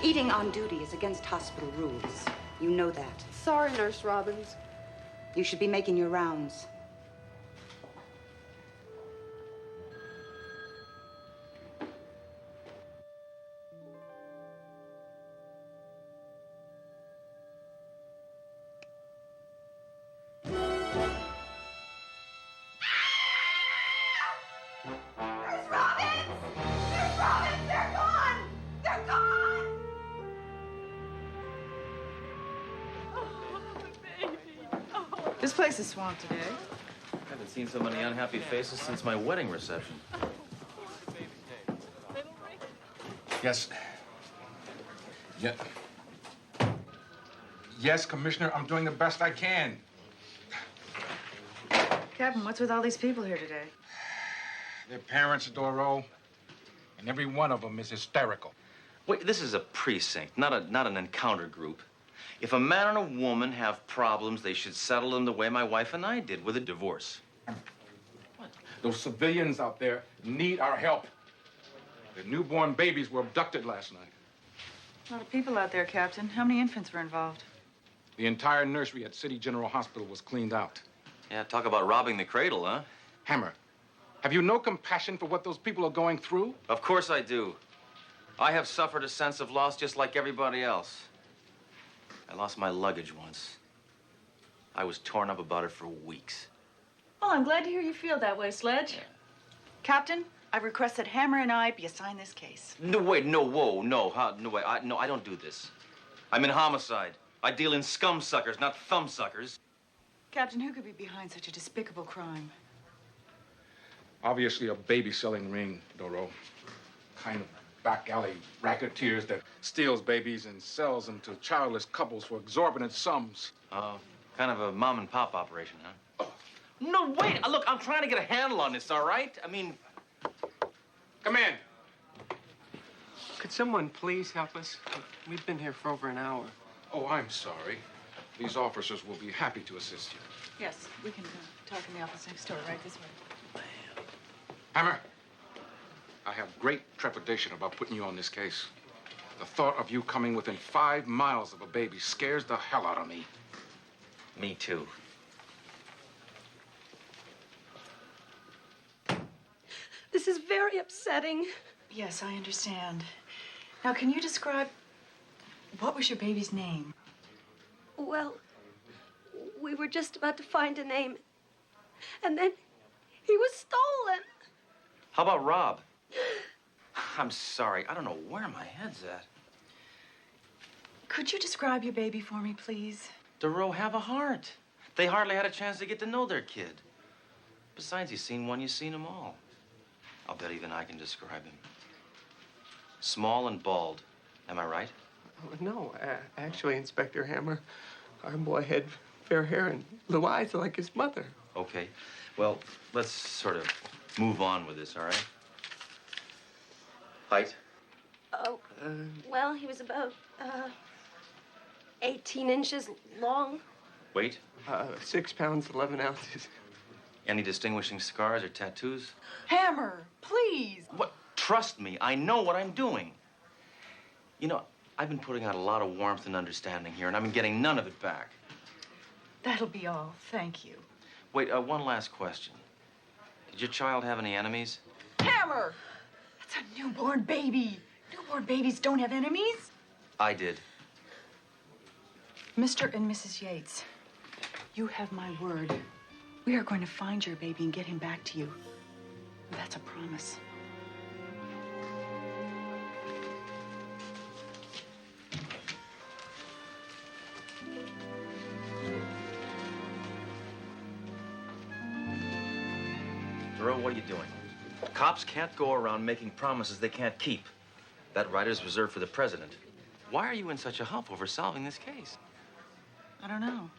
Eating on duty is against hospital rules. You know that. Sorry, Nurse Robbins. You should be making your rounds. This place is swamped today. I haven't seen so many unhappy faces since my wedding reception. Yes. Yeah. Yes, Commissioner, I'm doing the best I can. Captain, what's with all these people here today? Their parents, Doro, and every one of them is hysterical. Wait, this is a precinct, not an encounter group. If a man and a woman have problems, they should settle them the way my wife and I did, with a divorce. What? Those civilians out there need our help. The newborn babies were abducted last night. A lot of people out there, Captain. How many infants were involved? The entire nursery at City General Hospital was cleaned out. Yeah, talk about robbing the cradle, huh? Hammer, have you no compassion for what those people are going through? Of course I do. I have suffered a sense of loss just like everybody else. I lost my luggage once. I was torn up about it for weeks. Well, I'm glad to hear you feel that way, Sledge. Yeah. Captain, I request that Hammer and I be assigned this case. No, wait, no, whoa, no, no, wait, I don't do this. I'm in homicide. I deal in scum suckers, not thumb suckers. Captain, who could be behind such a despicable crime? Obviously a baby-selling ring, Doro. Kind of back alley racketeers that steals babies and sells them to childless couples for exorbitant sums. Kind of a mom-and-pop operation, huh? No, wait, look, I'm trying to get a handle on this, all right? I mean... Come in. Could someone please help us? We've been here for over an hour. Oh, I'm sorry. These officers will be happy to assist you. Yes, we can talk in the office next door, right this way. Hammer, I have great trepidation about putting you on this case. The thought of you coming within 5 miles of a baby scares the hell out of me. Me too. This is very upsetting. Yes, I understand. Now, can you describe... What was your baby's name? Well, we were just about to find a name. And then he was stolen. How about Rob? I'm sorry, I don't know where my head's at. Could you describe your baby for me, please? Doro have a heart. They hardly had a chance to get to know their kid. Besides, you've seen one, you've seen them all. I'll bet even I can describe him. Small and bald. Am I right? No, actually, Inspector Hammer, our boy had fair hair and blue eyes like his mother. Okay. Well, let's sort of move on with this, all right? Height? Oh, well, he was about 18 inches long. Weight? 6 pounds, 11 ounces. Any distinguishing scars or tattoos? Hammer, please. What? Trust me, I know what I'm doing. You know, I've been putting out a lot of warmth and understanding here, and I've been getting none of it back. That'll be all. Thank you. Wait, one last question. Did your child have any enemies? Hammer! That's a newborn baby. Newborn babies don't have enemies. I did. Mr. and Mrs. Yates, you have my word. We are going to find your baby and get him back to you. That's a promise. Doro, what are you doing? Cops can't go around making promises they can't keep. That right is reserved for the president. Why are you in such a huff over solving this case? I don't know.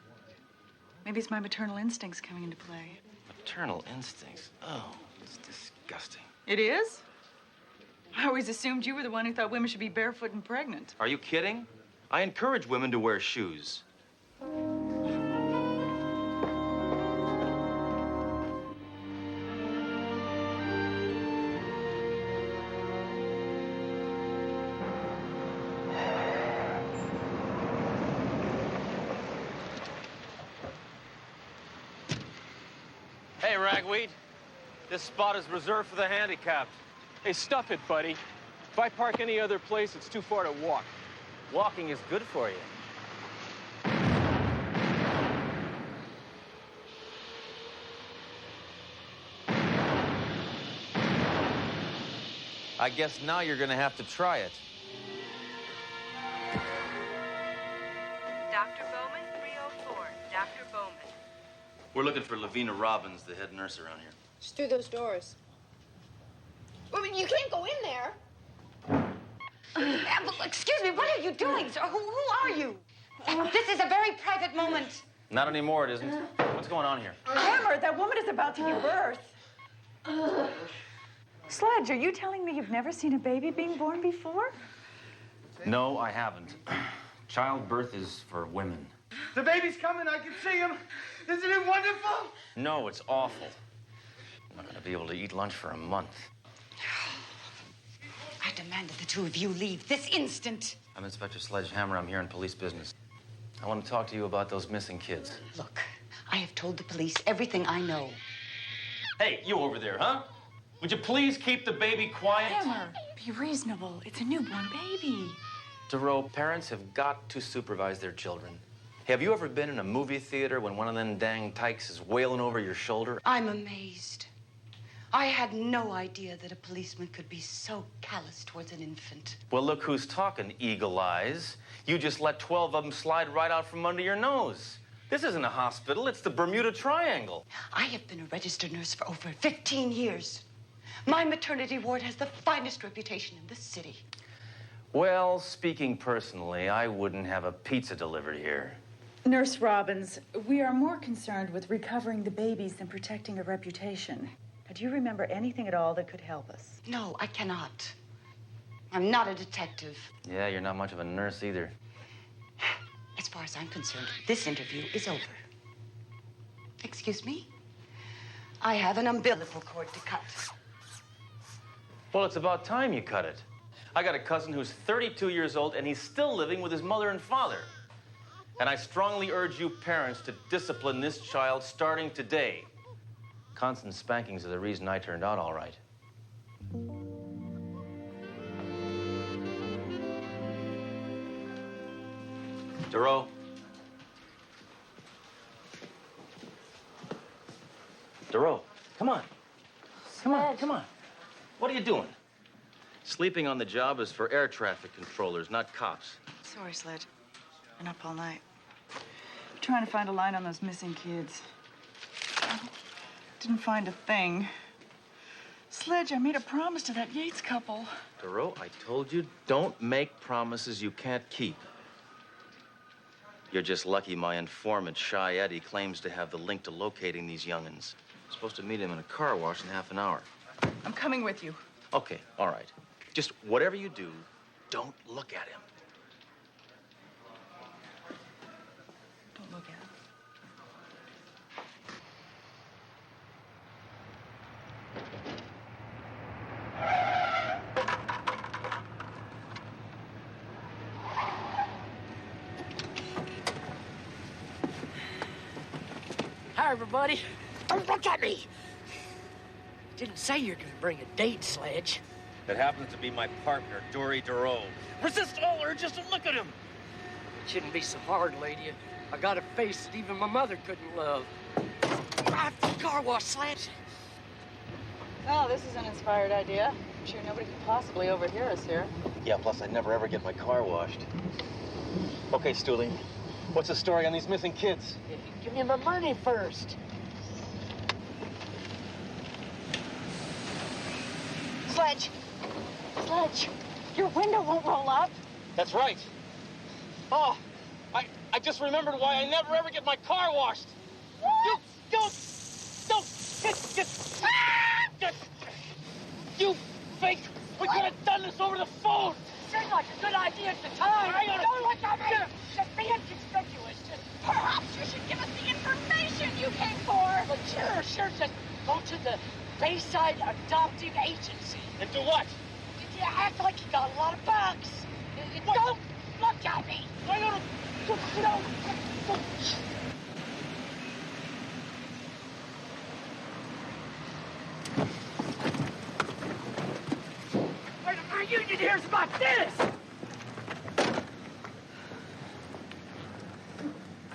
Maybe it's my maternal instincts coming into play. Maternal instincts? Oh, it's disgusting. It is? I always assumed you were the one who thought women should be barefoot and pregnant. Are you kidding? I encourage women to wear shoes. ragweed. This spot is reserved for the handicapped. Hey, stuff it, buddy. If I park any other place, it's too far to walk. Walking is good for you. I guess now you're gonna have to try it. Dr. Bowman, 304. Dr. Bowman. We're looking for Livina Robbins, the head nurse around here. Just through those doors. Well, you can't go in there. Excuse me, what are you doing, sir? Who are you? This is a very private moment. Not anymore, it isn't. What's going on here? Hammer, that woman is about to give birth. Sledge, are you telling me you've never seen a baby being born before? No, I haven't. Childbirth is for women. The baby's coming. I can see him. Isn't it wonderful? No, it's awful. I'm not gonna be able to eat lunch for a month. I demand that the two of you leave this instant. I'm Inspector Sledgehammer. I'm here in police business. I want to talk to you about those missing kids. Look, I have told the police everything I know. Hey, you over there, huh? Would you please keep the baby quiet? Hammer, be reasonable. It's a newborn baby. Doro, parents have got to supervise their children. Have you ever been in a movie theater when one of them dang tykes is wailing over your shoulder? I'm amazed. I had no idea that a policeman could be so callous towards an infant. Well, look who's talking, Eagle Eyes. You just let 12 of them slide right out from under your nose. This isn't a hospital, it's the Bermuda Triangle. I have been a registered nurse for over 15 years. My maternity ward has the finest reputation in this city. Well, speaking personally, I wouldn't have a pizza delivered here. Nurse Robbins, we are more concerned with recovering the babies than protecting a reputation. Now, do you remember anything at all that could help us? No, I cannot. I'm not a detective. Yeah, you're not much of a nurse either. As far as I'm concerned, this interview is over. Excuse me? I have an umbilical cord to cut. Well, it's about time you cut it. I got a cousin who's 32 years old, and he's still living with his mother and father. And I strongly urge you parents to discipline this child starting today. Constant spankings are the reason I turned out all right. Doro. Doro, come on. Come on, come on. What are you doing? Sleeping on the job is for air traffic controllers, not cops. Sorry, Sledge. Been up all night. Trying to find a line on those missing kids. Didn't find a thing. Sledge, I made a promise to that Yates couple. Doro, I told you, don't make promises you can't keep. You're just lucky my informant, Shy Eddie, claims to have the link to locating these young'uns. I'm supposed to meet him in a car wash in half an hour. I'm coming with you. Okay, all right. Just whatever you do, don't look at him. Don't look at him. Hi, everybody. Don't look at me. Didn't say you're gonna bring a date, Sledge. That happens to be my partner, Dori Doro. Resist all urges to look at him. It shouldn't be so hard, lady. I got a face that even my mother couldn't love. After the car wash, Sledge. Oh, this is an inspired idea. I'm sure nobody could possibly overhear us here. Yeah, plus I never ever get my car washed. Okay, Stooley, what's the story on these missing kids? Give me my money first. Sledge! Sledge! Your window won't roll up. That's right. Oh, I just remembered why I never ever get my car washed. What? You fake! We could have done this over the phone! Seemed like a good idea at the time! Don't look at me! Just be inconspicuous. Perhaps you should give us the information you came for! But sure. Just go to the Bayside Adoption Agency. And do what? You act like you got a lot of bucks. Don't look at me! union hears about this!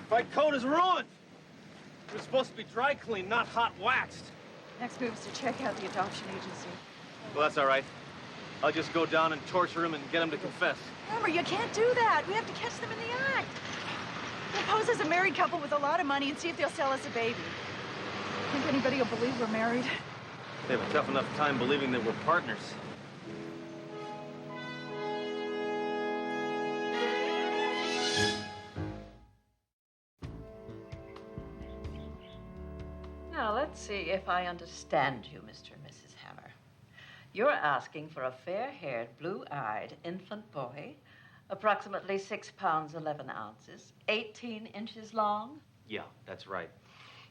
My coat is ruined. It was supposed to be dry cleaned, not hot waxed. Next move is to check out the adoption agency. Well, that's all right. I'll just go down and torture him and get him to confess. Remember, you can't do that. We have to catch them in the act. We'll pose as a married couple with a lot of money and see if they'll sell us a baby. Think anybody will believe we're married? They have a tough enough time believing that we're partners. Now, let's see if I understand you, Mr. and Mrs. Hammer. You're asking for a fair-haired, blue-eyed infant boy, approximately 6 pounds, 11 ounces, 18 inches long? Yeah, that's right.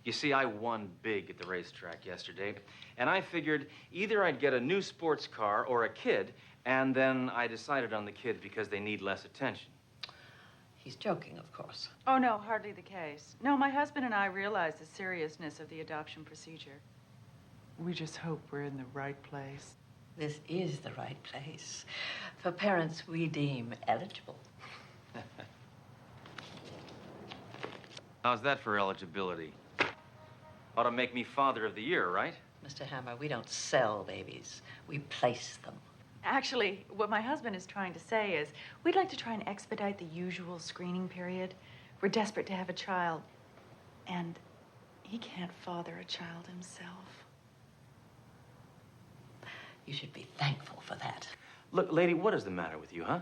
You see, I won big at the racetrack yesterday, and I figured either I'd get a new sports car or a kid, and then I decided on the kid because they need less attention. He's joking, of course. Oh, no, hardly the case. No, my husband and I realize the seriousness of the adoption procedure. We just hope we're in the right place. This is the right place for parents we deem eligible. How's that for eligibility? Ought to make me Father of the Year, right? Mr. Hammer, we don't sell babies. We place them. Actually, what my husband is trying to say is we'd like to try and expedite the usual screening period. We're desperate to have a child, and he can't father a child himself. You should be thankful for that. Look, lady, what is the matter with you, huh?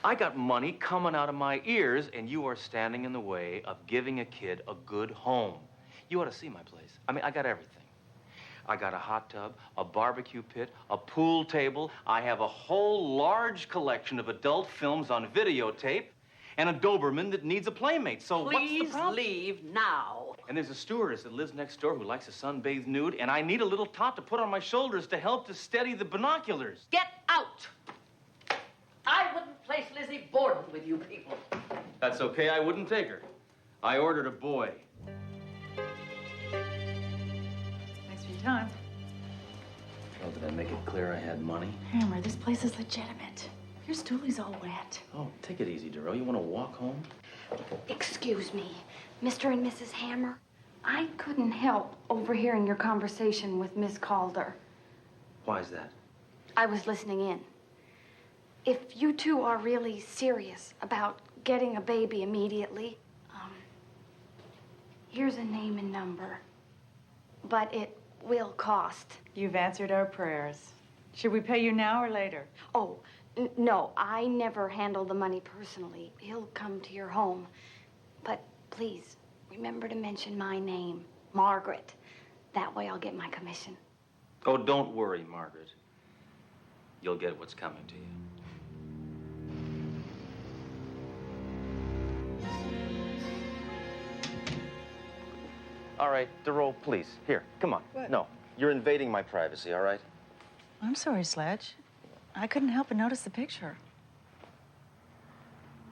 I got money coming out of my ears, and you are standing in the way of giving a kid a good home. You ought to see my place. I mean, I got everything. I got a hot tub, a barbecue pit, a pool table. I have a whole large collection of adult films on videotape, and a Doberman that needs a playmate. So what's the problem? Please leave now. And there's a stewardess that lives next door who likes a sunbathed nude, and I need a little tot to put on my shoulders to help to steady the binoculars. Get out! I wouldn't place Lizzie Borden with you people. That's okay, I wouldn't take her. I ordered a boy. Thanks for your time. Well, did I make it clear I had money? Hammer, this place is legitimate. Your stoolie's all wet. Oh, take it easy, Doro. You want to walk home? Excuse me, Mr. and Mrs. Hammer. I couldn't help overhearing your conversation with Miss Calder. Why is that? I was listening in. If you two are really serious about getting a baby immediately, here's a name and number. But it will cost. You've answered our prayers. Should we pay you now or later? Oh, no, I never handle the money personally. He'll come to your home. But please, remember to mention my name, Margaret. That way I'll get my commission. Oh, don't worry, Margaret. You'll get what's coming to you. All right, Doro, please. Here, come on. What? No, you're invading my privacy, all right? I'm sorry, Sledge. I couldn't help but notice the picture.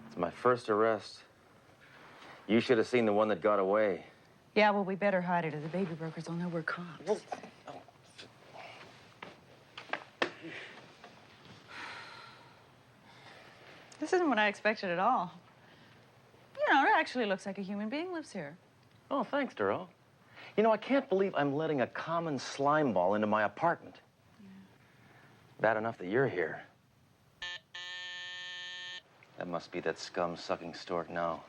It's my first arrest. You should have seen the one that got away. Yeah, well, we better hide it or the baby brokers will know we're cops. Well, This isn't what I expected at all. You know, it actually looks like a human being lives here. oh, thanks, Doro. You know, I can't believe I'm letting a common slime ball into my apartment. Bad enough that you're here. That must be that scum-sucking stork now.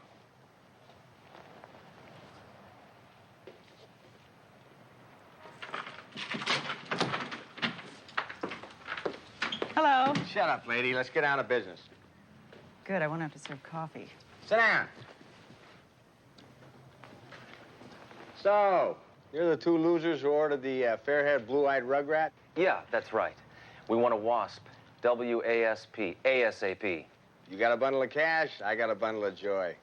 Hello. Shut up, lady. Let's get down to business. Good, I won't have to serve coffee. Sit down. So, you're the two losers who ordered the fair-haired, blue-eyed rugrat? Yeah, that's right. We want a WASP. W-A-S-P. ASAP. You got a bundle of cash, I got a bundle of joy.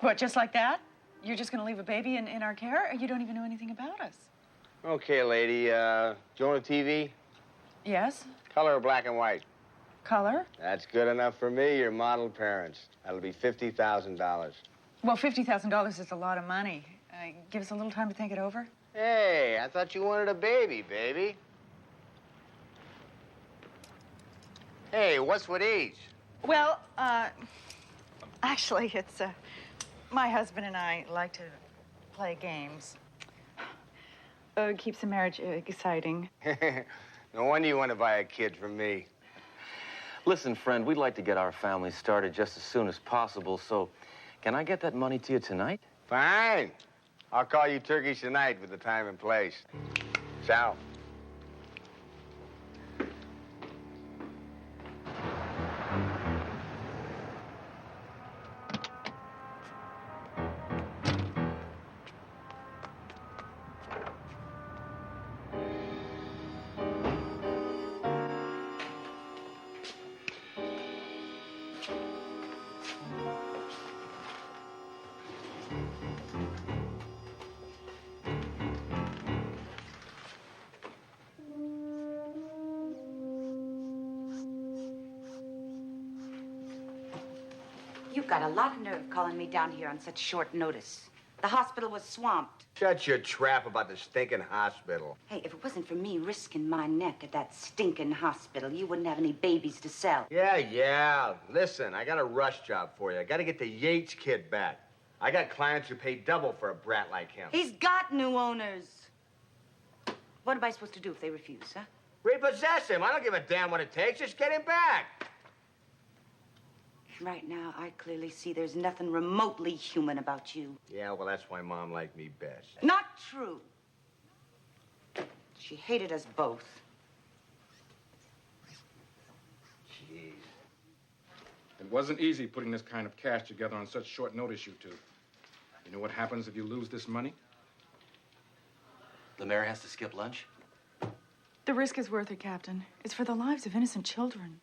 What, just like that? You're just gonna leave a baby in our care? Or you don't even know anything about us? Okay, lady, do you own a TV? Yes. Color or black and white? Color? That's good enough for me, your model parents. That'll be $50,000. Well, $50,000 is a lot of money. Give us a little time to think it over. Hey, I thought you wanted a baby, baby. Hey, what's with each? Well, actually, it's, my husband and I like to play games. It keeps the marriage exciting. No wonder you want to buy a kid from me. Listen, friend, we'd like to get our family started just as soon as possible, so can I get that money to you tonight? Fine. I'll call you turkeys tonight with the time and place. Ciao. You've got a lot of nerve calling me down here on such short notice. The hospital was swamped. Shut your trap about the stinking hospital. Hey, if it wasn't for me risking my neck at that stinking hospital, you wouldn't have any babies to sell. Yeah. Listen, I got a rush job for you. I got to get the Yates kid back. I got clients who pay double for a brat like him. He's got new owners. What am I supposed to do if they refuse, huh? Repossess him. I don't give a damn what it takes. Just get him back. Right now, I clearly see there's nothing remotely human about you. Yeah, well, that's why Mom liked me best. Not true. She hated us both. Jeez. It wasn't easy putting this kind of cash together on such short notice, you two. You know what happens if you lose this money? The mayor has to skip lunch? The risk is worth it, Captain. It's for the lives of innocent children.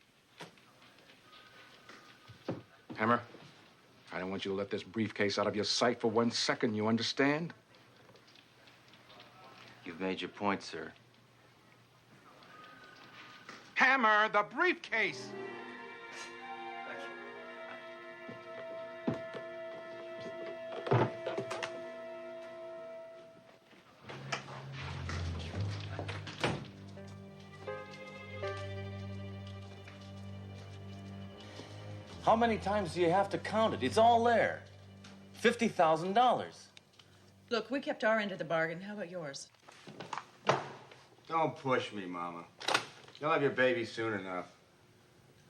Hammer, I don't want you to let this briefcase out of your sight for 1 second, you understand? You've made your point, sir. Hammer, the briefcase! How many times do you have to count it? It's all there. $50,000. Look, we kept our end of the bargain. How about yours? Don't push me, Mama. You'll have your baby soon enough.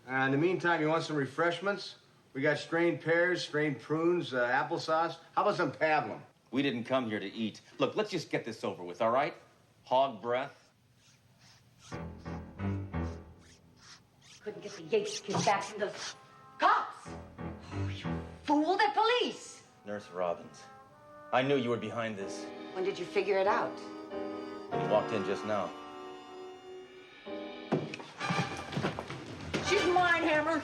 In the meantime, you want some refreshments? We got strained pears, strained prunes, applesauce. How about some pablum? We didn't come here to eat. Look, let's just get this over with, all right? Hog breath. Couldn't get the Yates kid back from the cops. Oh, you fool, they're police. Nurse Robbins, I knew you were behind this. When did you figure it out? When you walked in just now. She's mine, Hammer.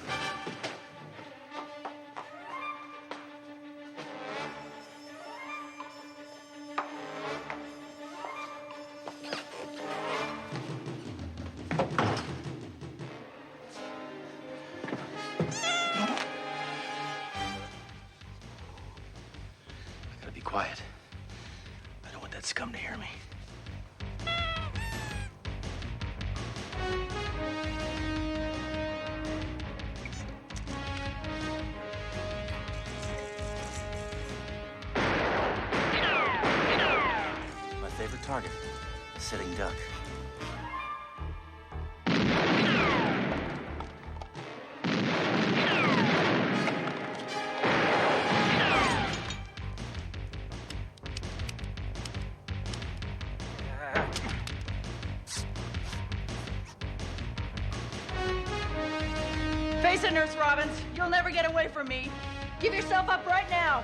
Quiet. I don't want that scum to hear me. My favorite target, a sitting duck. Face it, Nurse Robbins. You'll never get away from me. Give yourself up right now.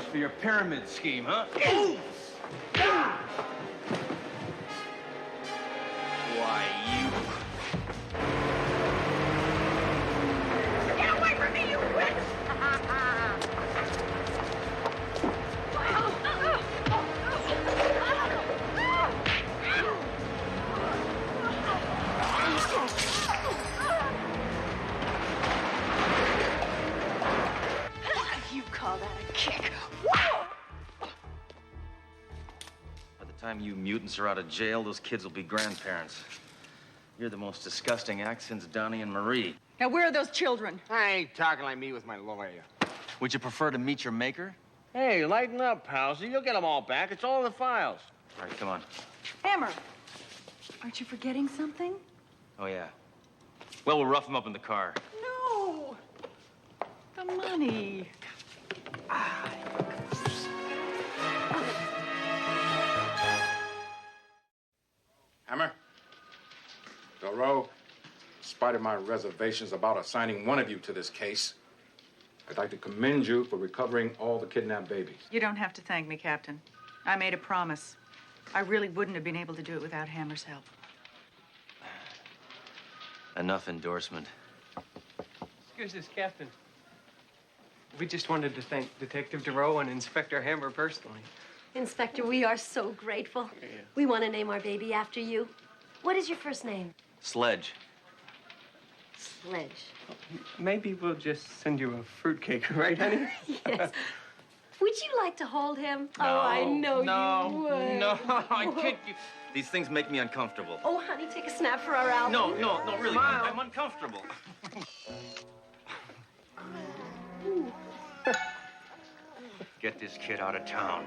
details for your pyramid scheme, huh? Why, you... Get away from me, you witch! You call that a kick? By the time you mutants are out of jail, those kids will be grandparents. You're the most disgusting act since Donnie and Marie. Now, where are those children? I ain't talking like me with my lawyer. Would you prefer to meet your maker? Hey, lighten up, Palsy. You'll get them all back. It's all in the files. All right, come on. Hammer, aren't you forgetting something? Oh, yeah. Well, we'll rough them up in the car. No. The money. Hammer? Doro, in spite of my reservations about assigning one of you to this case, I'd like to commend you for recovering all the kidnapped babies. You don't have to thank me, Captain. I made a promise. I really wouldn't have been able to do it without Hammer's help. Enough endorsement. Excuse us, Captain. We just wanted to thank Detective Doro and Inspector Hammer personally. Inspector, we are so grateful. Yeah. We want to name our baby after you. What is your first name? Sledge. Sledge. Maybe we'll just send you a fruitcake, right, honey? Yes. Would you like to hold him? No, oh, I know you would. No, I can't. These things make me uncomfortable. Oh, honey, take a snap for our album. No, really. I'm uncomfortable. Get this kid out of town.